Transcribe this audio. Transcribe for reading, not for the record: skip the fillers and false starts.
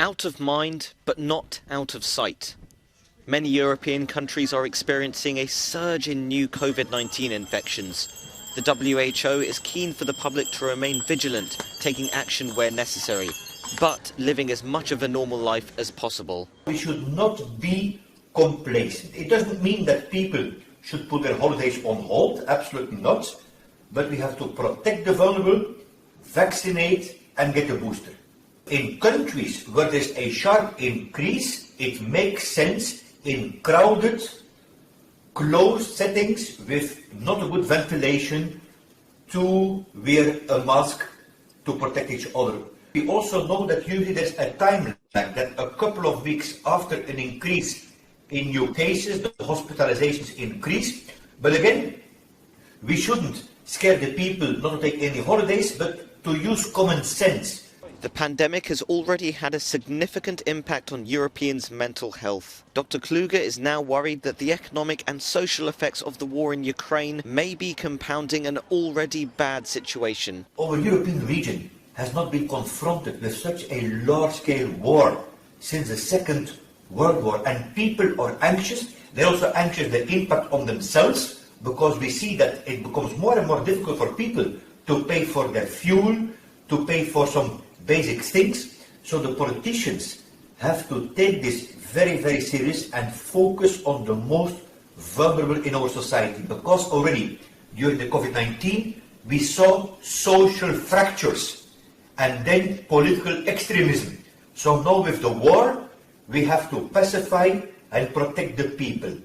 Out of mind, but not out of sight. Many European countries are experiencing a surge in new COVID-19 infections. The WHO is keen for the public to remain vigilant, taking action where necessary, but living as much of a normal life as possible. We should not be complacent. It doesn't mean that people should put their holidays on hold, absolutely not, but we have to protect the vulnerable, vaccinate and get a booster. In countries where there's a sharp increase, it makes sense in crowded, closed settings with not a good ventilation to wear a mask to protect each other. We also know that usually there's a time lag, that a couple of weeks after an increase in new cases, the hospitalizations increase. But again, we shouldn't scare the people not to take any holidays, but to use common sense. The pandemic has already had a significant impact on Europeans' mental health. Dr. Kluge is now worried that the economic and social effects of the war in Ukraine may be compounding an already bad situation. Our European region has not been confronted with such a large-scale war since the Second World War, and people are anxious. They're also anxious the impact on themselves, because we see that it becomes more and more difficult for people to pay for their fuel, to pay for some basic things. So the politicians have to take this very, very serious and focus on the most vulnerable in our society, because already during the COVID-19 we saw social fractures and then political extremism. So now with the war we have to pacify and protect the people.